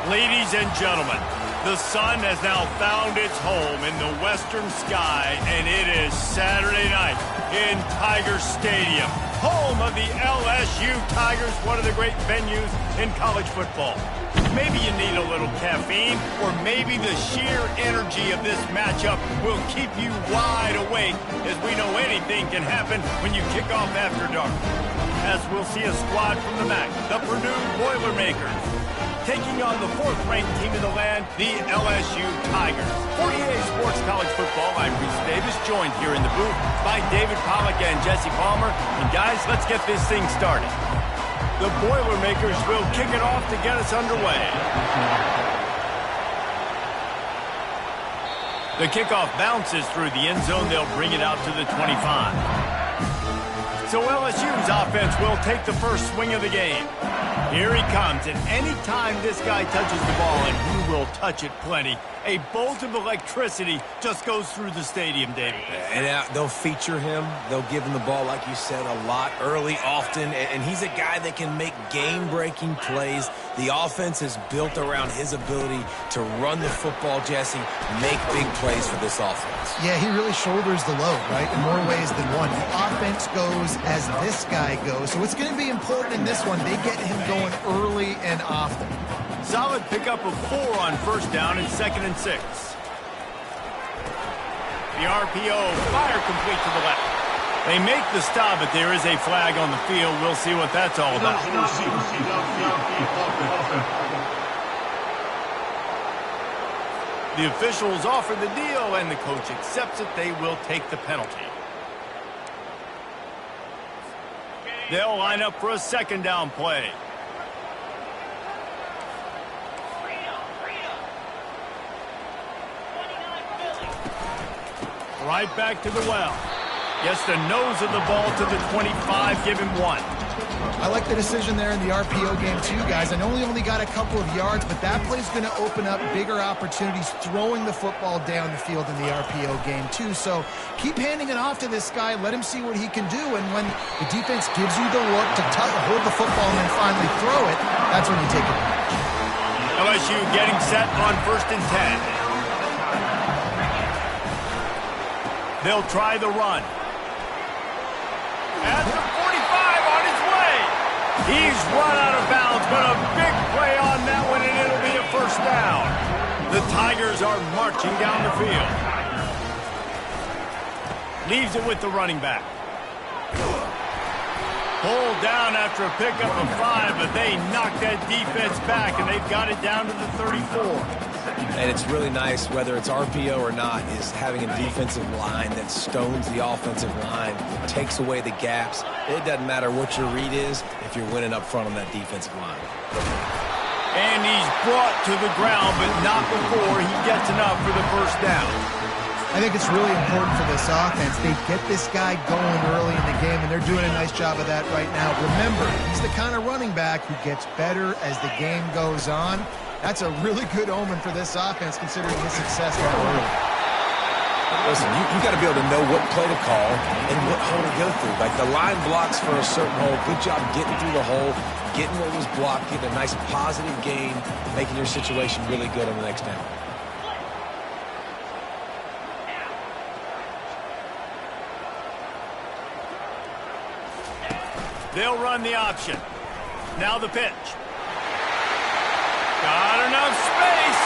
Ladies and gentlemen, the sun has now found its home in the western sky, and it is Saturday night in Tiger Stadium, home of the LSU Tigers, one of the great venues in college football. Maybe you need a little caffeine, or maybe the sheer energy of this matchup will keep you wide awake, as we know anything can happen when you kick off after dark. As we'll see a squad from the MAC, the Purdue Boilermakers, taking on the fourth-ranked team in the land, the LSU Tigers. 48 Sports College Football, I'm Reese Davis, joined here in the booth by David Pollack and Jesse Palmer. And guys, let's get this thing started. The Boilermakers will kick it off to get us underway. The kickoff bounces through the end zone. They'll bring it out to the 25. So LSU's offense will take the first swing of the game. Here he comes, and any time this guy touches the ball, and he will touch it plenty, a bolt of electricity just goes through the stadium, David. And they'll feature him. They'll give him the ball, like you said, a lot, early, often, and he's a guy that can make game-breaking plays. The offense is built around his ability to run the football, Jesse, make big plays for this offense. Yeah, he really shoulders the load, right, in more ways than one. The offense goes as this guy goes, so it's going to be important in this one. They get him going early and often. Solid pickup of 4 on first down and 2nd and 6. The RPO, fire complete to the left. They make the stop, but there is a flag on the field. We'll see what that's all about. The officials offer the deal, and the coach accepts it. They will take the penalty. They'll line up for a 2nd down play. Right back to the well. Gets the nose of the ball to the 25, give him 1. I like the decision there in the RPO game too, guys. I know he only got a couple of yards, but that play's going to open up bigger opportunities throwing the football down the field in the RPO game too. So keep handing it off to this guy. Let him see what he can do. And when the defense gives you the look to hold the football and then finally throw it, that's when you take it. LSU getting set on 1st and 10. They'll try the run. At the 45 on his way. He's run out of bounds, but a big play on that one, and it'll be a 1st down. The Tigers are marching down the field. Leaves it with the running back. Pulled down after a pickup of 5, but they knocked that defense back, and they've got it down to the 34. And it's really nice, whether it's RPO or not, is having a defensive line that stones the offensive line, takes away the gaps. It doesn't matter what your read is if you're winning up front on that defensive line. And he's brought to the ground, but not before he gets enough for the 1st down. I think it's really important for this offense. They get this guy going early in the game, and they're doing a nice job of that right now. Remember, he's the kind of running back who gets better as the game goes on. That's a really good omen for this offense, considering his success that early. Listen, you got to be able to know what play to call and what hole to go through. Like the line blocks for a certain hole. Good job getting through the hole, getting what was blocked, getting a nice positive gain, making your situation really good on the next down. They'll run the option. Now the pitch. Got enough space.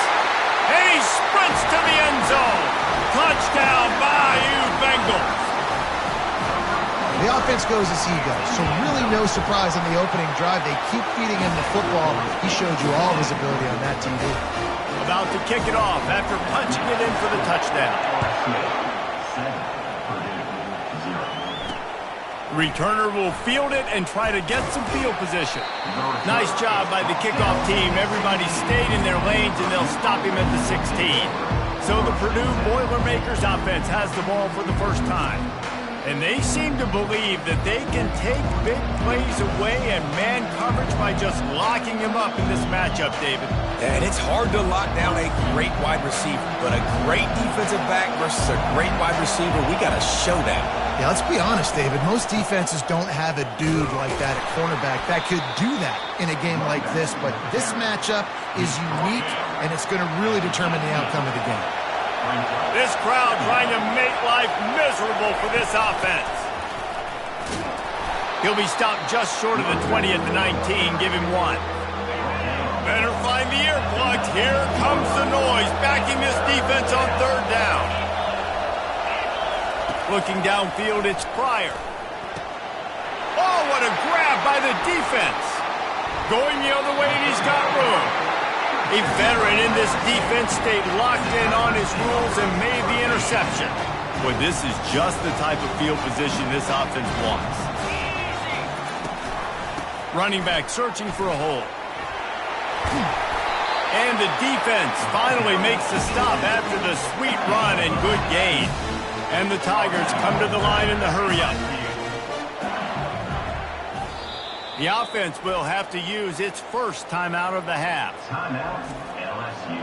And he sprints to the end zone. Touchdown, Bayou Bengals. The offense goes as he goes, so really no surprise on the opening drive. They keep feeding him the football. He showed you all his ability on that TV. About to kick it off after punching it in for the touchdown. Returner will field it and try to get some field position. Nice job by the kickoff team. Everybody stayed in their lanes, and they'll stop him at the 16. So the Purdue Boilermakers offense has the ball for the 1st time. And they seem to believe that they can take big plays away and man coverage by just locking him up in this matchup, David. And it's hard to lock down a great wide receiver, but a great defensive back versus a great wide receiver, we got a showdown. Yeah, let's be honest, David. Most defenses don't have a dude like that at cornerback that could do that in a game like this, but this matchup is unique, and it's going to really determine the outcome of the game. This crowd trying to make life miserable for this offense. He'll be stopped just short of the 20 at the 19. Give him 1. Better find the earplugs. Here comes the noise, backing this defense on 3rd down. Looking downfield, it's Pryor. Oh, what a grab by the defense. Going the other way, and he's got room. A veteran in this defense stayed locked in on his rules and made the interception. Boy, this is just the type of field position this offense wants. Running back searching for a hole. And the defense finally makes the stop after the sweet run and good gain. And the Tigers come to the line in the hurry-up. The offense will have to use its first timeout of the half. Timeout, LSU.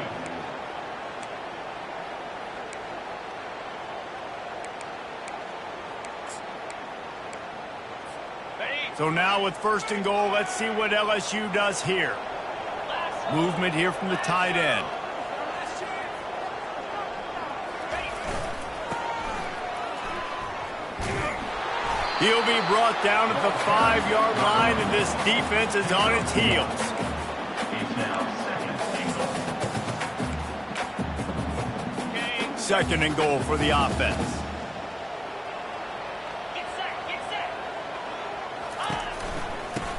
So now with 1st and goal, let's see what LSU does here. Movement here from the tight end. He'll be brought down at the 5-yard line, and this defense is on its heels. He's now 2nd and goal. 2nd and goal for the offense.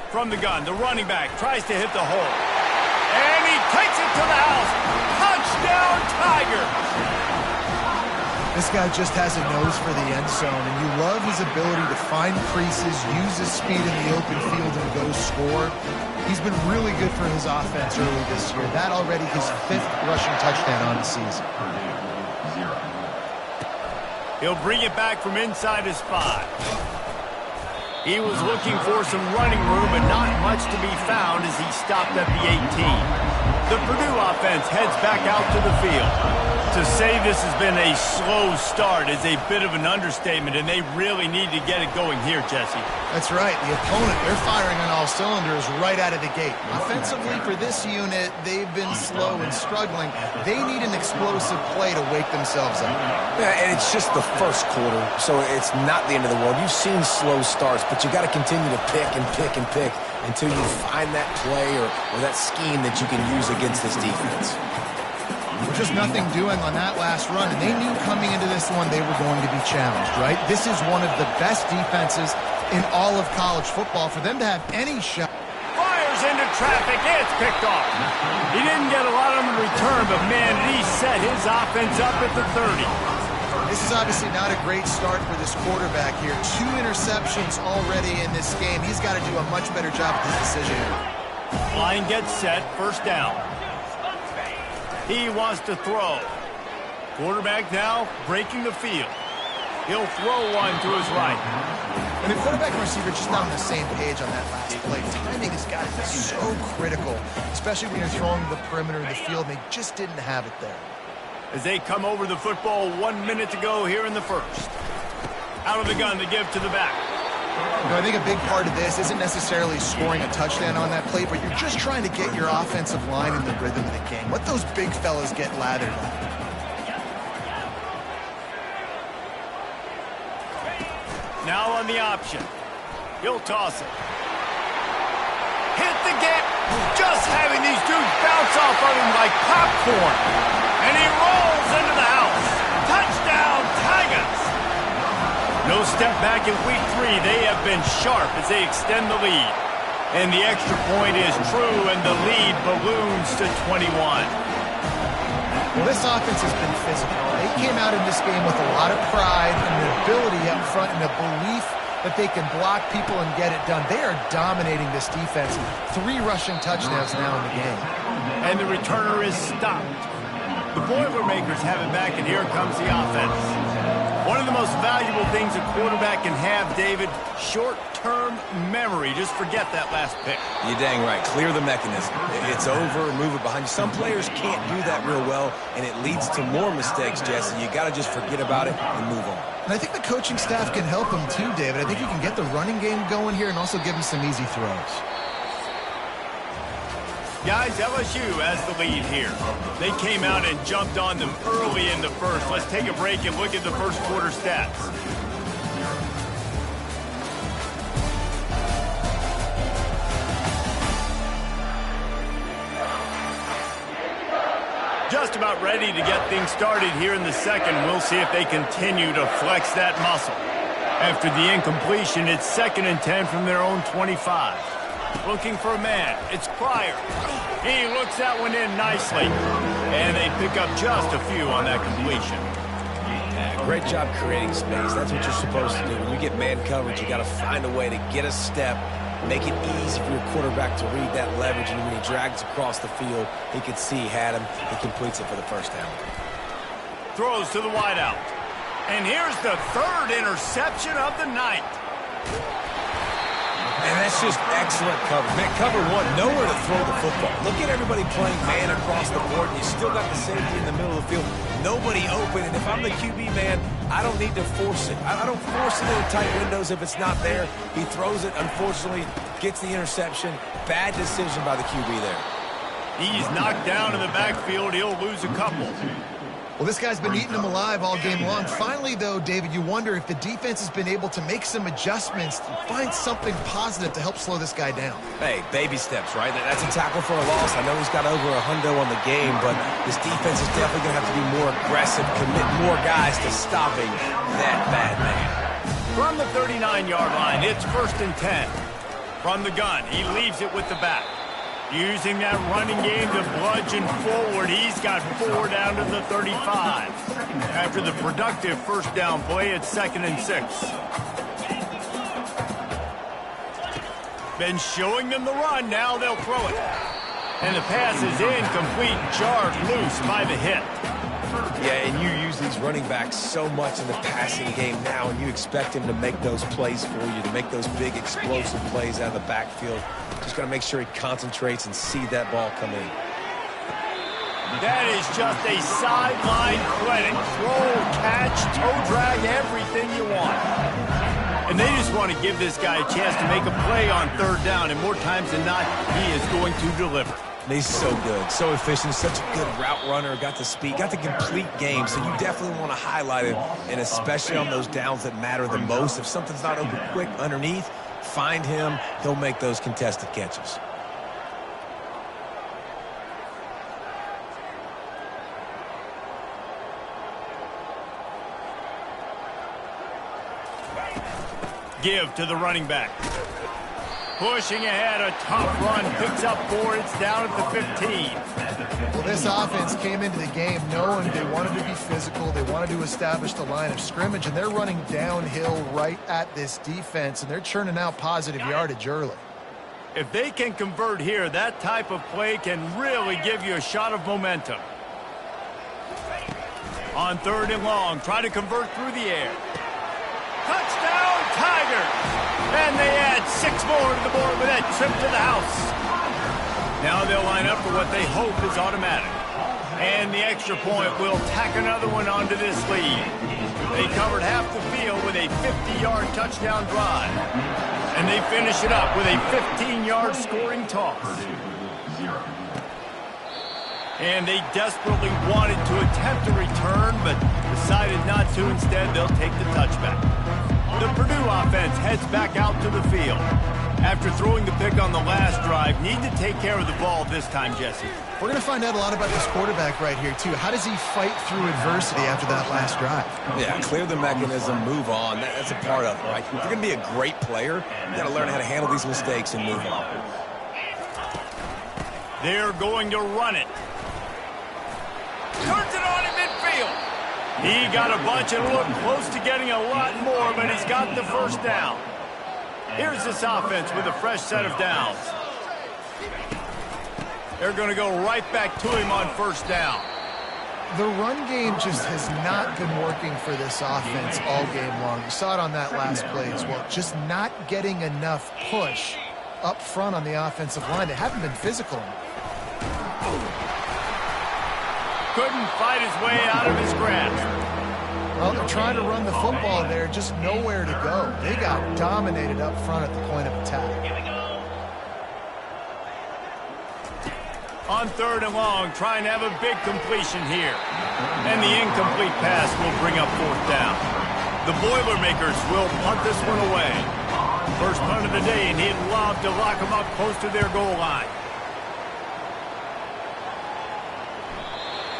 From the gun, the running back tries to hit the hole. And he takes it to the house. Touchdown, Tigers! This guy just has a nose for the end zone, and you love his ability to find creases, use his speed in the open field, and go score. He's been really good for his offense early this year. That already his 5th rushing touchdown on the season. He'll bring it back from inside his 5. He was looking for some running room, but not much to be found as he stopped at the 18. The Purdue offense heads back out to the field. To say this has been a slow start is a bit of an understatement, and they really need to get it going here, Jesse. That's right. The opponent, they're firing on all cylinders right out of the gate. Offensively, for this unit, they've been slow and struggling. They need an explosive play to wake themselves up. Yeah, and it's just the first quarter, so it's not the end of the world. You've seen slow starts, but you got to continue to pick and pick and pick until you find that play or that scheme that you can use against this defense. Just nothing doing on that last run, and they knew coming into this one they were going to be challenged, right? This is one of the best defenses in all of college football. For them to have any shot. Fires into traffic. It's picked off. He didn't get a lot on the return, but, man, he set his offense up at the 30. This is obviously not a great start for this quarterback here. 2 interceptions already in this game. He's got to do a much better job with his decision. Line gets set. 1st down. He wants to throw. Quarterback now breaking the field. He'll throw one to his right. And the quarterback and receiver just not on the same page on that last play. Timing has got to be so critical, especially when you're throwing the perimeter of the field. They just didn't have it there. As they come over the football, 1 minute to go here in the 1st. Out of the gun to give to the back. You know, I think a big part of this isn't necessarily scoring a touchdown on that play, but you're just trying to get your offensive line in the rhythm of the game. Let those big fellas get lathered up. Now on the option. He'll toss it. Hit the gap. Just having these dudes bounce off of him like popcorn. And he rolls into the house. Touchdown, Tigers. No step back in week 3. They have been sharp as they extend the lead. And the extra point is true, and the lead balloons to 21. Well, this offense has been physical. They came out in this game with a lot of pride and the ability up front and the belief that they can block people and get it done. They are dominating this defense. 3 rushing touchdowns now in the game. And the returner is stopped. The Boilermakers have it back, and here comes the offense. One of the most valuable things a quarterback can have, David, short-term memory. Just forget that last pick. You're dang right. Clear the mechanism. It's over, move it behind you. Some players can't do that real well, and it leads to more mistakes, Jesse. You got to just forget about it and move on. And I think the coaching staff can help him too, David. I think you can get the running game going here and also give him some easy throws. Guys, LSU has the lead here. They came out and jumped on them early in the first. Let's take a break and look at the first quarter stats. Just about ready to get things started here in the second. We'll see if they continue to flex that muscle. After the incompletion, it's 2nd and 10 from their own 25. Looking for a man. It's Pryor. He looks that one in nicely. And they pick up just a few on that completion. Yeah, great job creating space. That's what you're supposed to do. When you get man coverage, you got to find a way to get a step, make it easy for your quarterback to read that leverage, and when he drags across the field, he could see he had him. He completes it for the first down. Throws to the wideout. And here's the 3rd interception of the night. And that's just excellent coverage. Man, cover one, nowhere to throw the football. Look at everybody playing man across the board, and you still got the safety in the middle of the field. Nobody open, and if I'm the QB, man, I don't need to force it. I don't force it into tight windows if it's not there. He throws it, unfortunately, gets the interception. Bad decision by the QB there. He's knocked down in the backfield. He'll lose a couple. Well, this guy's been eating them alive all game long. Finally, though, David, you wonder if the defense has been able to make some adjustments to find something positive to help slow this guy down. Hey, baby steps, right? That's a tackle for a loss. I know he's got over $100 on the game, but this defense is definitely going to have to be more aggressive, commit more guys to stopping that bad man. From the 39-yard line, it's 1st and 10. From the gun, he leaves it with the back. Using that running game to bludgeon forward, he's got 4 down to the 35. After the productive first down play, it's 2nd and 6. Been showing them the run, now they'll throw it. And the pass is incomplete, jarred loose by the hit. Yeah, and you use these running backs so much in the passing game now, and you expect him to make those plays for you, to make those big explosive plays out of the backfield. Just got to make sure he concentrates and see that ball come in. That is just a sideline clinic. Throw, catch, toe drag, everything you want. And they just want to give this guy a chance to make a play on 3rd down, and more times than not, he is going to deliver. He's so good, so efficient, such a good route runner, got the speed, got the complete game, so you definitely want to highlight him, and especially on those downs that matter the most. If something's not open quick underneath, find him, he'll make those contested catches. Give to the running back. Pushing ahead, a tough run, picks up 4, it's down at the 15. Well, this offense came into the game knowing they wanted to be physical, they wanted to establish the line of scrimmage, and they're running downhill right at this defense, and they're churning out positive yardage early. If they can convert here, that type of play can really give you a shot of momentum. On 3rd and long, try to convert through the air. Touchdown, Tigers! And they add 6 more to the board with that trip to the house. Now they'll line up for what they hope is automatic. And the extra point will tack another one onto this lead. They covered half the field with a 50-yard touchdown drive. And they finish it up with a 15-yard scoring toss. And they desperately wanted to attempt a return, but decided not to. Instead, they'll take the touchback. The Purdue offense heads back out to the field. After throwing the pick on the last drive, need to take care of the ball this time, Jesse. We're going to find out a lot about this quarterback right here, too. How does he fight through adversity after that last drive? Yeah, clear the mechanism, move on. That's a part of it, right? If you're going to be a great player, you got to learn how to handle these mistakes and move on. They're going to run it. Turns it on in midfield. He got a bunch and looked close to getting a lot more, but he's got the first down. Here's this offense with a fresh set of downs. They're going to go right back to him on 1st down. The run game just has not been working for this offense all game long. You saw it on that last play as well. Just not getting enough push up front on the offensive line. They haven't been physical enough. Couldn't fight his way out of his grasp. Well, they're trying to run the football there, just nowhere to go. They got dominated up front at the point of attack. On 3rd and long, trying to have a big completion here. And the incomplete pass will bring up 4th down. The Boilermakers will punt this one away. First punt of the day, and he'd love to lock them up close to their goal line.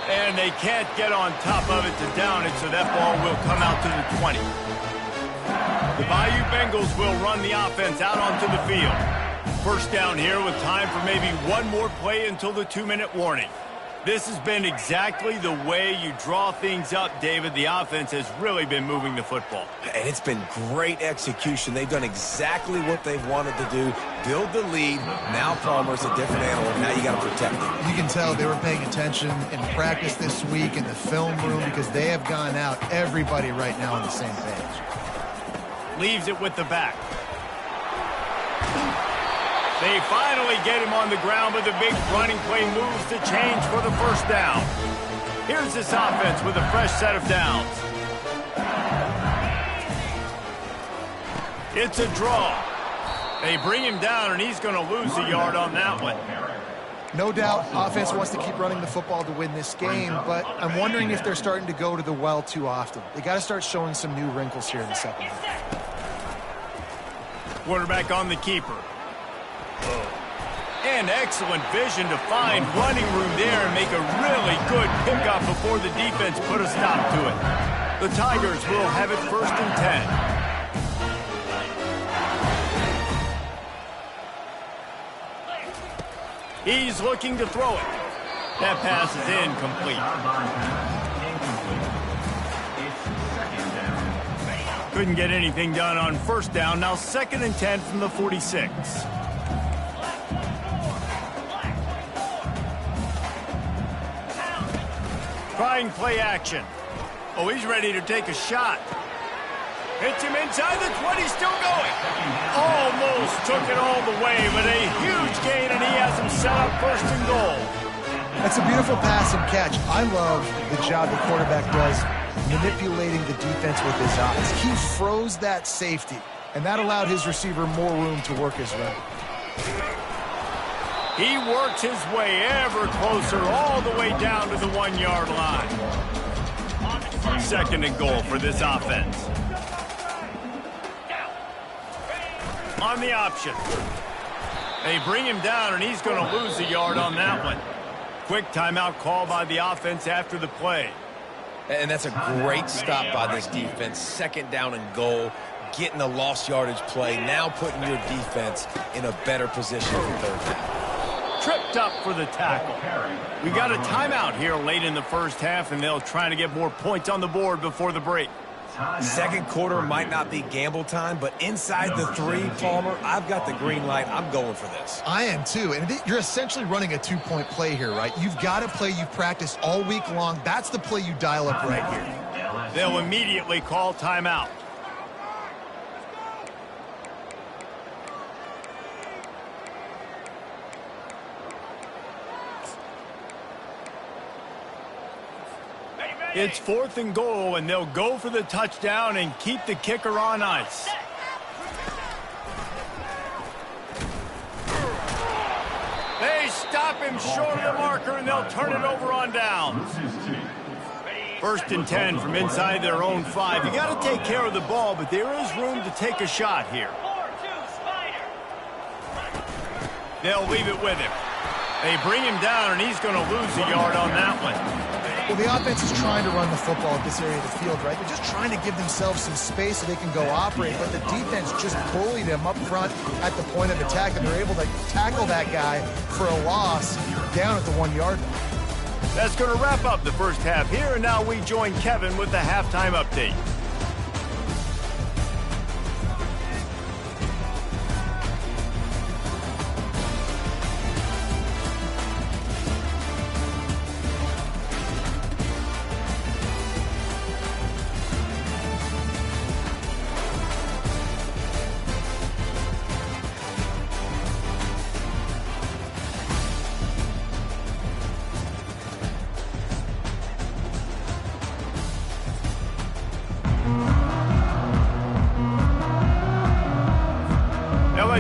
And they can't get on top of it to down it, so that ball will come out to the 20. The Bayou Bengals will run the offense out onto the field. First down here with time for maybe one more play until the 2-minute warning. This has been exactly the way you draw things up, David. The offense has really been moving the football. And it's been great execution. They've done exactly what they've wanted to do. Build the lead. Now Palmer's a different animal. Now you got to protect him. You can tell they were paying attention in practice this week in the film room because they have gone out, everybody right now on the same page. Leaves it with the back. They finally get him on the ground, but the big running play moves to change for the first down. Here's this offense with a fresh set of downs. It's a draw. They bring him down, and he's going to lose a yard on that one. No doubt, offense wants to keep running the football to win this game, but I'm wondering if they're starting to go to the well too often. They got to start showing some new wrinkles here in the second half. Quarterback on the keeper. And excellent vision to find running room there and make a really good pickup before the defense put a stop to it. The Tigers will have it 1st and 10. He's looking to throw it. That pass is incomplete. Couldn't get anything done on 1st down. Now 2nd and 10 from the 46. Trying play action. Oh, he's ready to take a shot. Hits him inside the 20, still going. Almost took it all the way, but a huge gain, and he has him set up 1st and goal. That's a beautiful pass and catch. I love the job the quarterback does manipulating the defense with his eyes. He froze that safety, and that allowed his receiver more room to work his route. He works his way ever closer all the way down to the 1-yard line. 2nd and goal for this offense. On the option. They bring him down, and he's going to lose a yard on that one. Quick timeout call by the offense after the play. And that's a great stop by this defense. 2nd down and goal. Getting a lost yardage play. Now putting your defense in a better position for 3rd down. Tripped up for the tackle. We got a timeout here late in the 1st half, and they'll try to get more points on the board before the break. 2nd quarter might not be gamble time, but inside the 3, Palmer, I've got the green light. I'm going for this. I am too, and you're essentially running a 2-point play here, right? You've got a play you've practiced all week long. That's the play you dial up right here. They'll immediately call timeout. It's 4th and goal, and they'll go for the touchdown and keep the kicker on ice. They stop him short of the marker, and they'll turn it over on down. 1st and 10 from inside their own 5. You got to take care of the ball, but there is room to take a shot here. They'll leave it with him. They bring him down, and he's going to lose a yard on that one. Well, the offense is trying to run the football at this area of the field, right? They're just trying to give themselves some space so they can go operate, but the defense just bullied them up front at the point of attack, and they're able to tackle that guy for a loss down at the 1-yard line. That's going to wrap up the 1st half here, and now we join Kevin with the halftime update.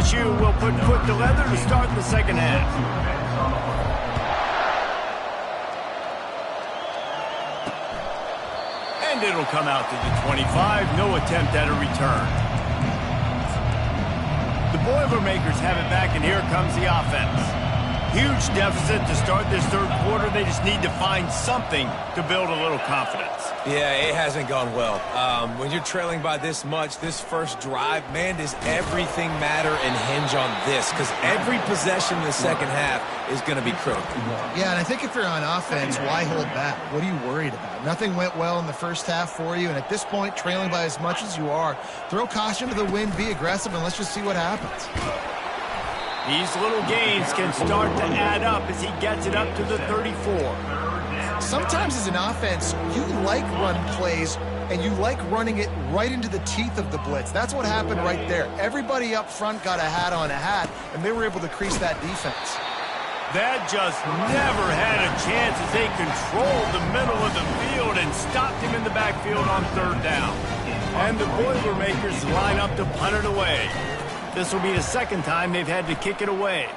LSU will put foot to leather to start the second half. And it'll come out to the 25. No attempt at a return. The Boilermakers have it back, and here comes the offense. Huge deficit to start this third quarter. They just need to find something to build a little confidence. Yeah, it hasn't gone well. When you're trailing by this much, this first drive, man, does everything matter and hinge on this? Because every possession in the second half is going to be critical. Yeah, and I think if you're on offense, why hold back? What are you worried about? Nothing went well in the first half for you, and at this point, trailing by as much as you are, throw caution to the wind, be aggressive, and let's just see what happens. These little gains can start to add up as he gets it up to the 34. Sometimes as an offense, you like run plays, and you like running it right into the teeth of the blitz. That's what happened right there. Everybody up front got a hat on a hat, and they were able to crease that defense. That just never had a chance as they controlled the middle of the field and stopped him in the backfield on third down. And the Boilermakers line up to punt it away. This will be the second time they've had to kick it away.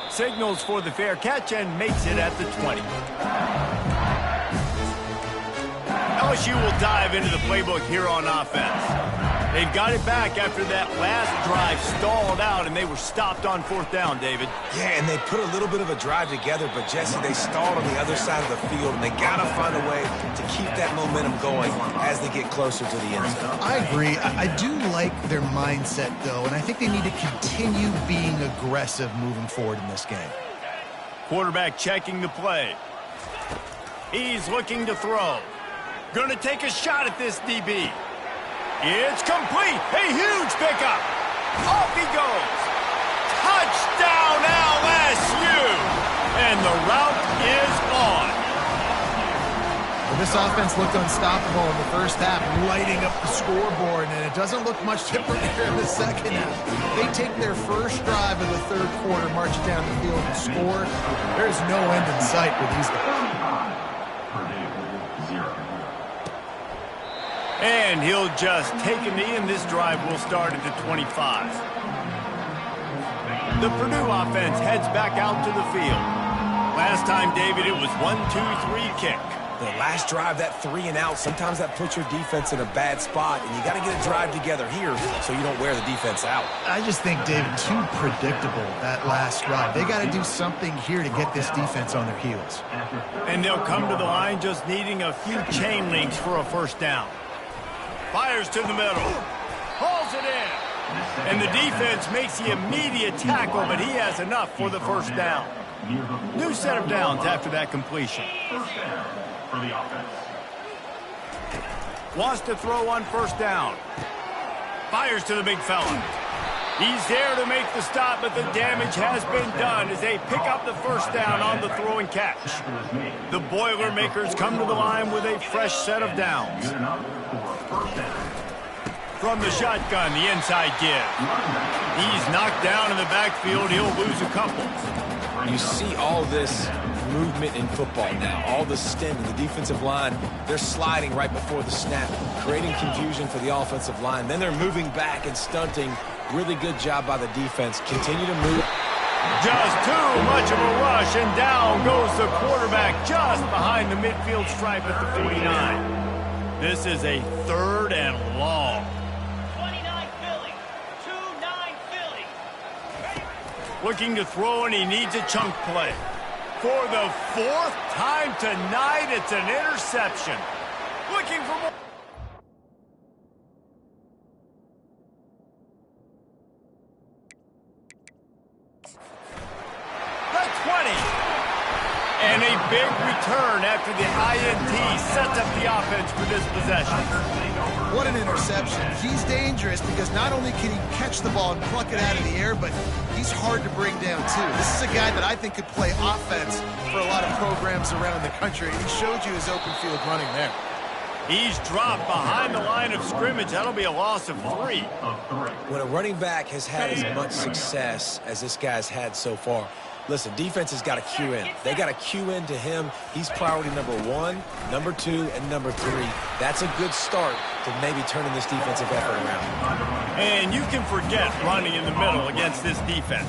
Signals for the fair catch and makes it at the 20. LSU will dive into the playbook here on offense. They've got it back after that last drive stalled out, and they were stopped on fourth down, David. Yeah, and they put a little bit of a drive together, but, Jesse, they stalled on the other side of the field, and they got to find a way to keep that momentum going as they get closer to the end zone. I agree. I do like their mindset, though, and I think they need to continue being aggressive moving forward in this game. Quarterback checking the play. He's looking to throw. Going to take a shot at this DB. It's complete. A huge pickup. Off he goes. Touchdown LSU. And the route is on. Well, this offense looked unstoppable in the first half, lighting up the scoreboard, and it doesn't look much different here in the second half. They take their first drive of the third quarter, march down the field, and score. There's no end in sight for these guys. And he'll just take a knee, and this drive will start at the 25. The Purdue offense heads back out to the field. Last time, David, it was 1-2-3 kick. The last drive, that 3 and out, sometimes that puts your defense in a bad spot, and you got to get a drive together here so you don't wear the defense out. I just think, David, too predictable, that last drive. They got to do something here to get this defense on their heels. And they'll come to the line just needing a few chain links for a first down. Fires to the middle. Hauls it in. And the defense makes the immediate tackle, but he has enough for the first down. New set of downs after that completion. First down for the offense. Wants to throw on first down. Fires to the big fella. He's there to make the stop, but the damage has been done as they pick up the first down on the throw and catch. The Boilermakers come to the line with a fresh set of downs. From the shotgun, the inside give. He's knocked down in the backfield. He'll lose a couple. You see all this movement in football now, all the stemming, the defensive line, they're sliding right before the snap, creating confusion for the offensive line. Then they're moving back and stunting. Really good job by the defense. Continue to move. Just too much of a rush, and down goes the quarterback just behind the midfield stripe at the 49. This is a third and long. 29 Philly. 2-9 Philly. Looking to throw, and he needs a chunk play. For the fourth time tonight, it's an interception. Looking for more. The 20. And a big return after the INT sets up the offense for this possession. What an interception. He's dangerous because not only can he catch the ball and pluck it out of the air, but he's hard to bring down, too. This is a guy that I think could play offense for a lot of programs around the country, and he showed you his open field running there. He's dropped behind the line of scrimmage. That'll be a loss of 3. When a running back has had as much success as this guy's had so far, Listen, defense has got to cue in. They got to cue in to him. He's priority number 1, number 2, and number 3. That's a good start to maybe turning this defensive effort around. And you can forget running in the middle against this defense.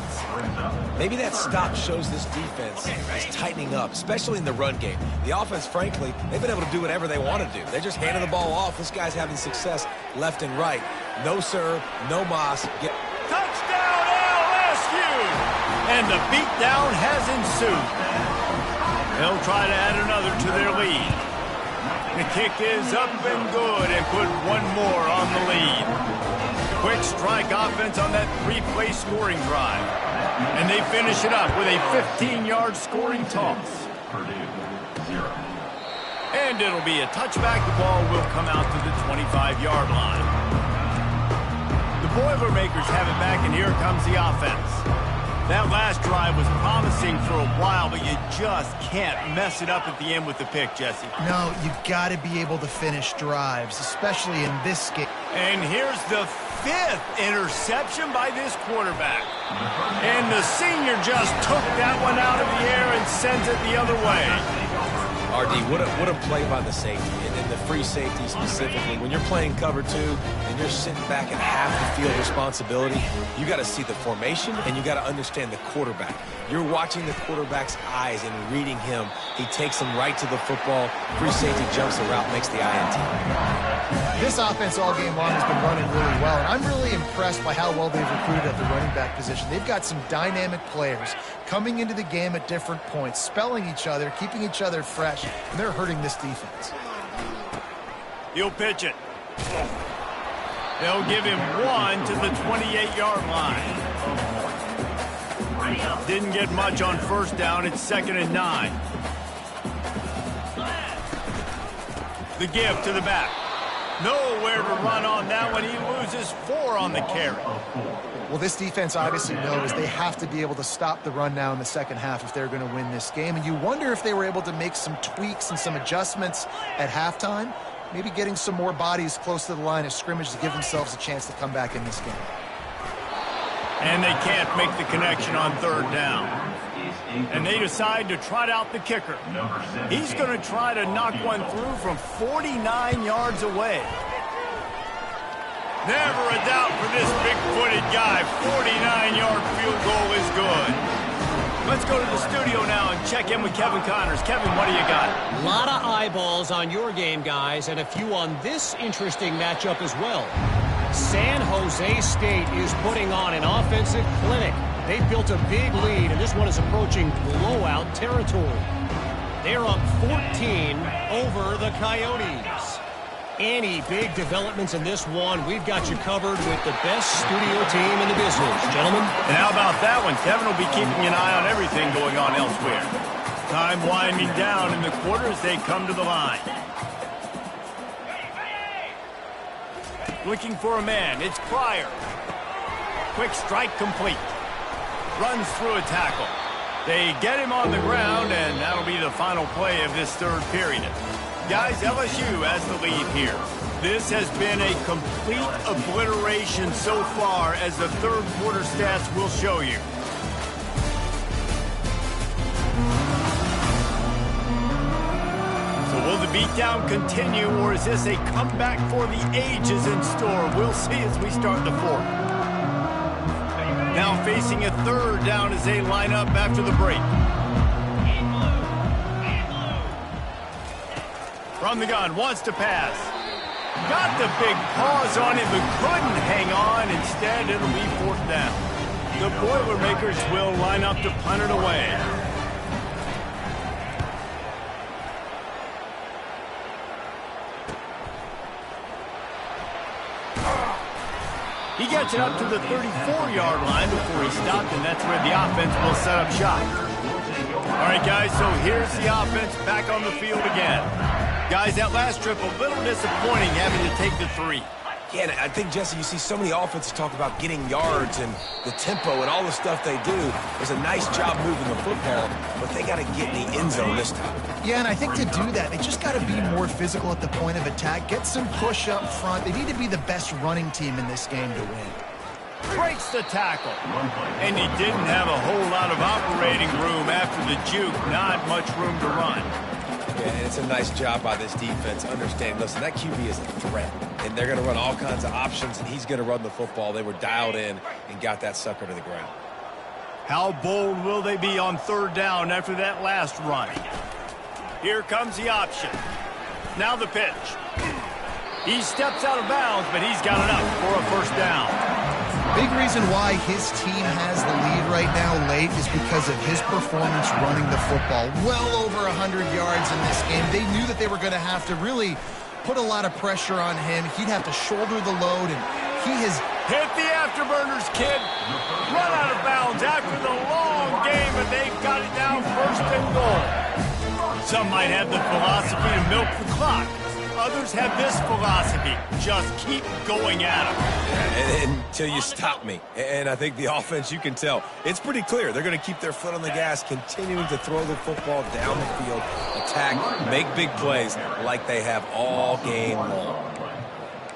Maybe that stop shows this defense is tightening up, especially in the run game. The offense, frankly, they've been able to do whatever they want to do. They're just handing the ball off. This guy's having success left and right. No serve, no moss. Touchdown LSU! And the beatdown has ensued. They'll try to add another to their lead. The kick is up and good and put one more on the lead. Quick strike offense on that 3-play scoring drive. And they finish it up with a 15-yard scoring toss. And it'll be a touchback. The ball will come out to the 25-yard line. The Boilermakers have it back, and here comes the offense. That last drive was promising for a while, but you just can't mess it up at the end with the pick, Jesse. No, you've got to be able to finish drives, especially in this game. And here's the 5th interception by this quarterback. And the senior just took that one out of the air and sends it the other way. RD, what a play by the safety, and the free safety specifically. When you're playing cover 2 and you're sitting back at half the field responsibility, you got to see the formation and you got to understand the quarterback. You're watching the quarterback's eyes and reading him. He takes him right to the football. Free safety jumps the route, makes the INT. This offense all game long has been running really well, and I'm really impressed by how well they've recruited at the running back position. They've got some dynamic players coming into the game at different points, spelling each other, keeping each other fresh, and they're hurting this defense. He'll pitch it. They'll give him 1 to the 28-yard line. Didn't get much on first down. It's 2nd and 9. The give to the back. Nowhere to run on that one. He loses 4 on the carry. Well, this defense obviously knows they have to be able to stop the run now in the second half if they're going to win this game. And you wonder if they were able to make some tweaks and some adjustments at halftime, maybe getting some more bodies close to the line of scrimmage to give themselves a chance to come back in this game. And they can't make the connection on 3rd down. And they decide to trot out the kicker. He's going to try to knock one through from 49 yards away. Never a doubt for this big-footed guy. 49-yard field goal is good. Let's go to the studio now and check in with Kevin Connors. Kevin, what do you got? A lot of eyeballs on your game, guys, and a few on this interesting matchup as well. San Jose State is putting on an offensive clinic. They've built a big lead, and this one is approaching blowout territory. They're up 14 over the Coyotes. Any big developments in this one, we've got you covered with the best studio team in the business, gentlemen. And how about that one? Kevin will be keeping an eye on everything going on elsewhere. Time winding down in the quarter as they come to the line. Looking for a man. It's Pryor. Quick strike complete. Runs through a tackle. They get him on the ground, and that'll be the final play of this 3rd period. Guys, LSU has the lead here. This has been a complete obliteration so far, as the 3rd quarter stats will show you. So will the beatdown continue, or is this a comeback for the ages in store? We'll see as we start the 4th. Now facing a 3rd down as they line up after the break. From the gun, wants to pass. Got the big paws on it, but couldn't hang on. Instead, it'll be 4th down. The Boilermakers will line up to punt it away. He gets it up to the 34-yard line before he stopped, and that's where the offense will set up shop. All right, guys, so here's the offense back on the field again. Guys, that last trip, a little disappointing having to take the 3. Yeah, and I think, Jesse, you see so many offenses talk about getting yards and the tempo and all the stuff they do. There's a nice job moving the football, but they got to get in the end zone this time. Yeah, and I think to do that, they just got to be more physical at the point of attack, get some push up front. They need to be the best running team in this game to win. breaks the tackle. And he didn't have a whole lot of operating room after the juke. Not much room to run. Yeah, and it's a nice job by this defense understanding, listen, that QB is a threat, and they're going to run all kinds of options, and he's going to run the football. They were dialed in and got that sucker to the ground. How bold will they be on third down after that last run? Here comes the option. Now the pitch. He steps out of bounds, but he's got enough for a first down. Big reason why his team has the lead right now late is because of his performance running the football. Well over 100 yards in this game. They knew that they were going to have to really put a lot of pressure on him. He'd have to shoulder the load, and he has hit the afterburners, kid. Run out of bounds after the long game, and they've got it down first and goal. Some might have the philosophy to milk the clock. Others have this philosophy. Just keep going at them. Until you stop me. And I think the offense, you can tell, it's pretty clear. They're going to keep their foot on the gas, continuing to throw the football down the field, attack, make big plays like they have all game long.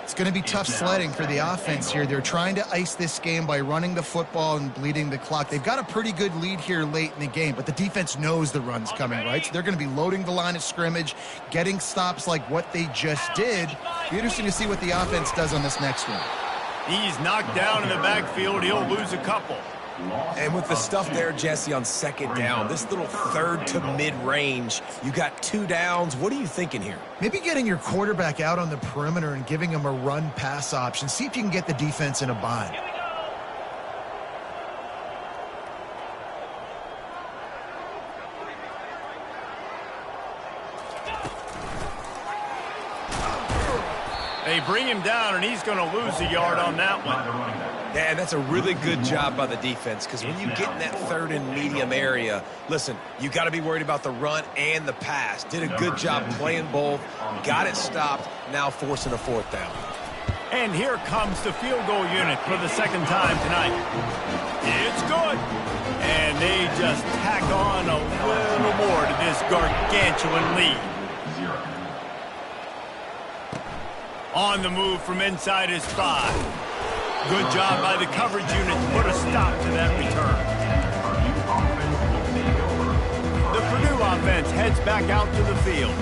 It's going to be tough sledding for the offense here. They're trying to ice this game by running the football and bleeding the clock. They've got a pretty good lead here late in the game, but the defense knows the run's coming, right? So they're going to be loading the line of scrimmage, getting stops like what they just did. Be interesting to see what the offense does on this next one. He's knocked down in the backfield. He'll lose a couple. And with the stuff there, Jesse, on second down, this little third to mid-range, you got 2 downs. What are you thinking here? Maybe getting your quarterback out on the perimeter and giving him a run-pass option. See if you can get the defense in a bind. They bring him down, and he's going to lose a yard on that one. Yeah, and that's a really good job by the defense, because when you get in that third and medium area, listen, you got to be worried about the run and the pass. Did a good job playing both, got it stopped, now forcing a fourth down. And here comes the field goal unit for the second time tonight. It's good. And they just tack on a little more to this gargantuan lead. On the move from inside his 5. Good job by the coverage unit to put a stop to that return. The Purdue offense heads back out to the field.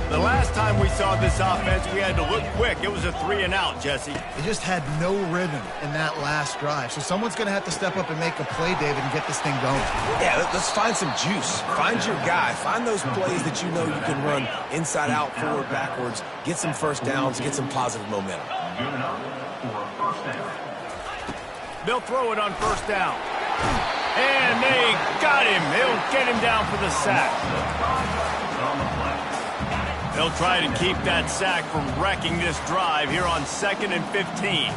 The last time we saw this offense, we had to look quick. It was a 3-and-out, Jesse. They just had no rhythm in that last drive. So someone's going to have to step up and make a play, David, and get this thing going. Yeah, let's find some juice. Find your guy. Find those plays that you know you can run inside out, forward, backwards. Get some first downs. Get some positive momentum. They'll throw it on first down. And they got him. They'll get him down for the sack. They'll try to keep that sack from wrecking this drive here on 2nd and 15.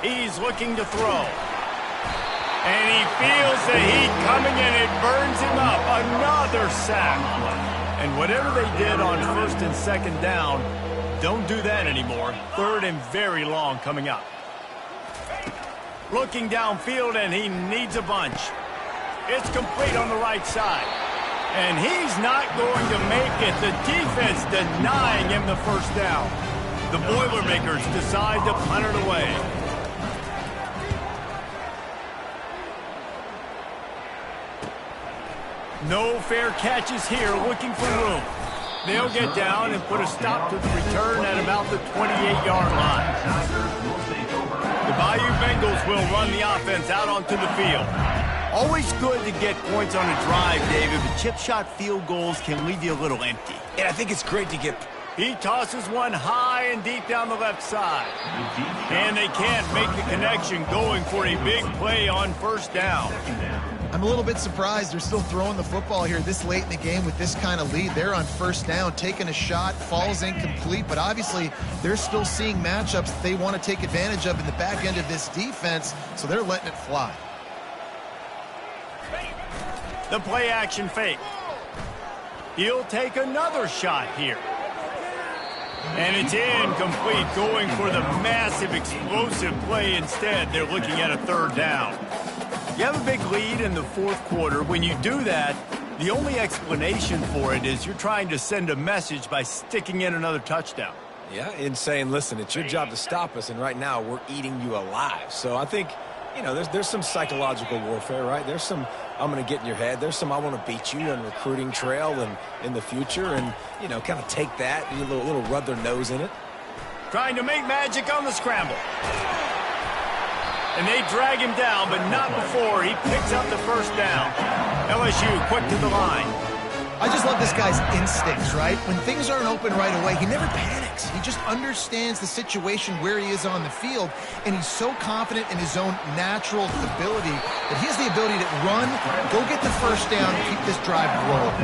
He's looking to throw. And he feels the heat coming and it burns him up. Another sack. And whatever they did on 1st and 2nd down, don't do that anymore. 3rd and very long coming up. Looking downfield, and he needs a bunch. It's complete on the right side. And he's not going to make it. The defense denying him the first down. The Boilermakers decide to punt it away. No fair catches here, looking for room. They'll get down and put a stop to the return at about the 28-yard line. The Bayou Bengals will run the offense out onto the field. Always good to get points on a drive, David, but chip shot field goals can leave you a little empty. And I think it's great to get... He tosses one high and deep down the left side. And they can't make the connection, going for a big play on first down. I'm a little bit surprised they're still throwing the football here this late in the game with this kind of lead. They're on first down, taking a shot, falls incomplete, but obviously they're still seeing matchups that they want to take advantage of in the back end of this defense, so they're letting it fly. The play action fake. He'll take another shot here. And it's incomplete, going for the massive explosive play instead. They're looking at a 3rd down. You have a big lead in the 4th quarter. When you do that, the only explanation for it is you're trying to send a message by sticking in another touchdown. Yeah, in saying, listen, it's your job to stop us, and right now we're eating you alive. So I think, you know, there's some psychological warfare, right? There's some, I'm going to get in your head. There's some, I want to beat you on recruiting trail and in the future, and, you know, kind of take that, a little rub their nose in it. Trying to make magic on the scramble. And they drag him down, but not before he picks up the first down. LSU quick to the line. I just love this guy's instincts, right? When things aren't open right away, he never panics. He just understands the situation where he is on the field, and he's so confident in his own natural ability that he has the ability to run, go get the first down, and keep this drive rolling.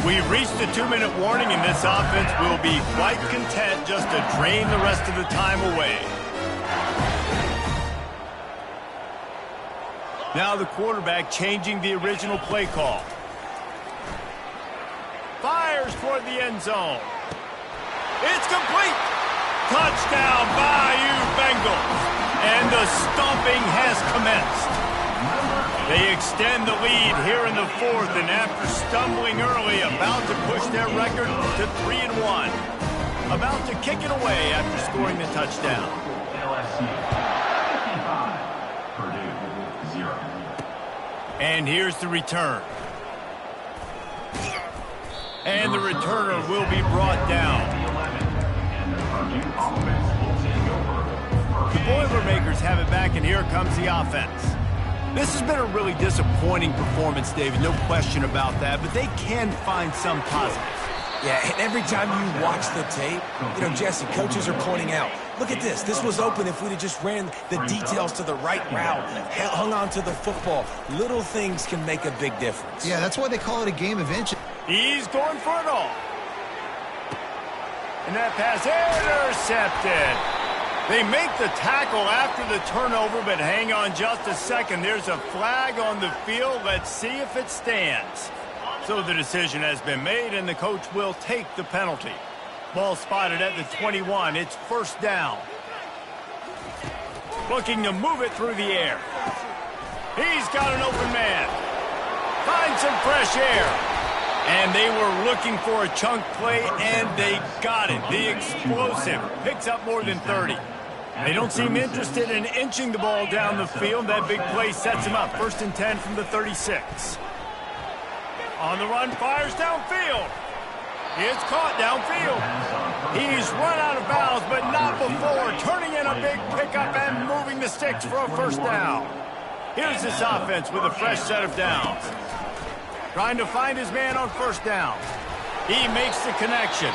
We've reached the 2-minute warning, and this offense will be quite content just to drain the rest of the time away. Now the quarterback changing the original play call. Fires toward the end zone. It's complete. Touchdown, Bayou Bengals. And the stomping has commenced. They extend the lead here in the fourth, and after stumbling early, about to push their record to 3-1. About to kick it away after scoring the touchdown. LSU 55, Purdue 0. And here's the return. And the returner will be brought down. The Boilermakers have it back, and here comes the offense. This has been a really disappointing performance, David, no question about that, but they can find some positives. Yeah, and every time you watch the tape, you know, Jesse, coaches are pointing out, look at this. This was open if we'd have just ran the details to the right route, hung on to the football. Little things can make a big difference. Yeah, that's why they call it a game of inches. He's going for it all. And that pass intercepted. They make the tackle after the turnover, but hang on just a second. There's a flag on the field. Let's see if it stands. So the decision has been made, and the coach will take the penalty. Ball spotted at the 21. It's first down. Looking to move it through the air. He's got an open man. Finds some fresh air. And they were looking for a chunk play, and they got it. The explosive picks up more than 30. They don't seem interested in inching the ball down the field. That big play sets him up. 1st and 10 from the 36. On the run, fires downfield. It's caught downfield. He's run out of bounds, but not before. Turning in a big pickup and moving the sticks for a first down. Here's this offense with a fresh set of downs. Trying to find his man on first down. He makes the connection.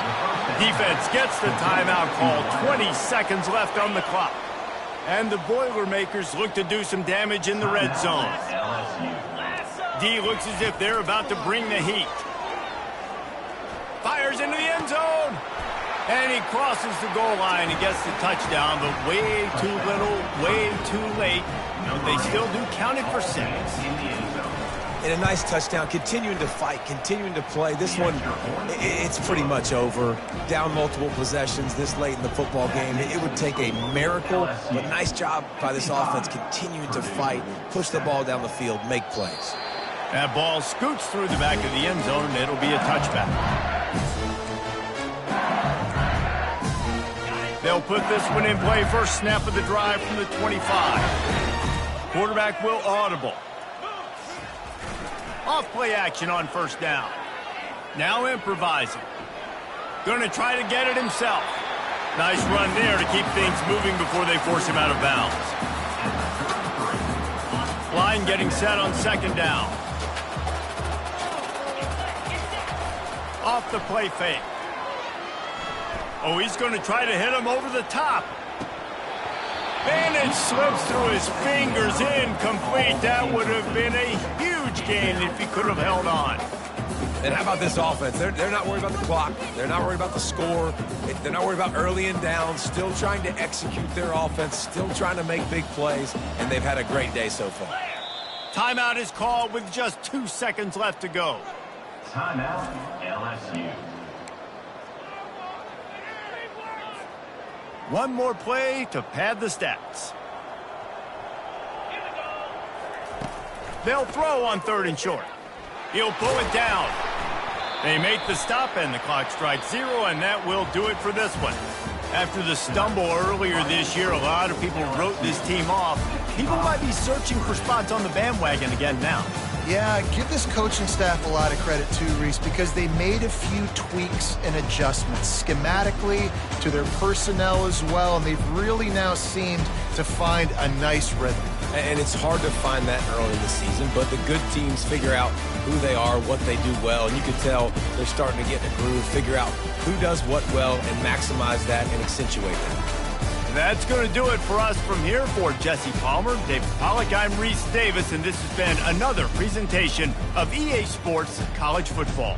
Defense gets the timeout call. 20 seconds left on the clock. And the Boilermakers look to do some damage in the red zone. D looks as if they're about to bring the heat. Fires into the end zone. And he crosses the goal line and gets the touchdown, but way too little, way too late. But they still do count it for 6. And a nice touchdown, continuing to fight, continuing to play. This one, it's pretty much over. Down multiple possessions this late in the football game. It would take a miracle, but nice job by this offense continuing to fight, push the ball down the field, make plays. That ball scoots through the back of the end zone, and it'll be a touchback. They'll put this one in play. First snap of the drive from the 25. Quarterback will audible. Off play action on first down. Now improvising. Going to try to get it himself. Nice run there to keep things moving before they force him out of bounds. Line getting set on second down. Off the play fake. Oh, he's going to try to hit him over the top. And it slips through his fingers, incomplete. That would have been a huge gain if he could have held on. And how about this offense? They're not worried about the clock. They're not worried about the score. They're not worried about early and down. Still trying to execute their offense. Still trying to make big plays. And they've had a great day so far. Timeout is called with just 2 seconds left to go. Timeout, LSU. One more play to pad the stats. They'll throw on 3rd and short. He'll pull it down. They make the stop, and the clock strikes 0, and that will do it for this one. After the stumble earlier this year, a lot of people wrote this team off. People might be searching for spots on the bandwagon again now. Yeah, give this coaching staff a lot of credit too, Reese, because they made a few tweaks and adjustments schematically to their personnel as well, and they've really now seemed to find a nice rhythm. And it's hard to find that early in the season, but the good teams figure out who they are, what they do well, and you can tell they're starting to get in a groove, figure out who does what well, and maximize that and accentuate that. That's going to do it for us from here. For Jesse Palmer, David Pollack, I'm Reese Davis, and this has been another presentation of EA Sports College Football.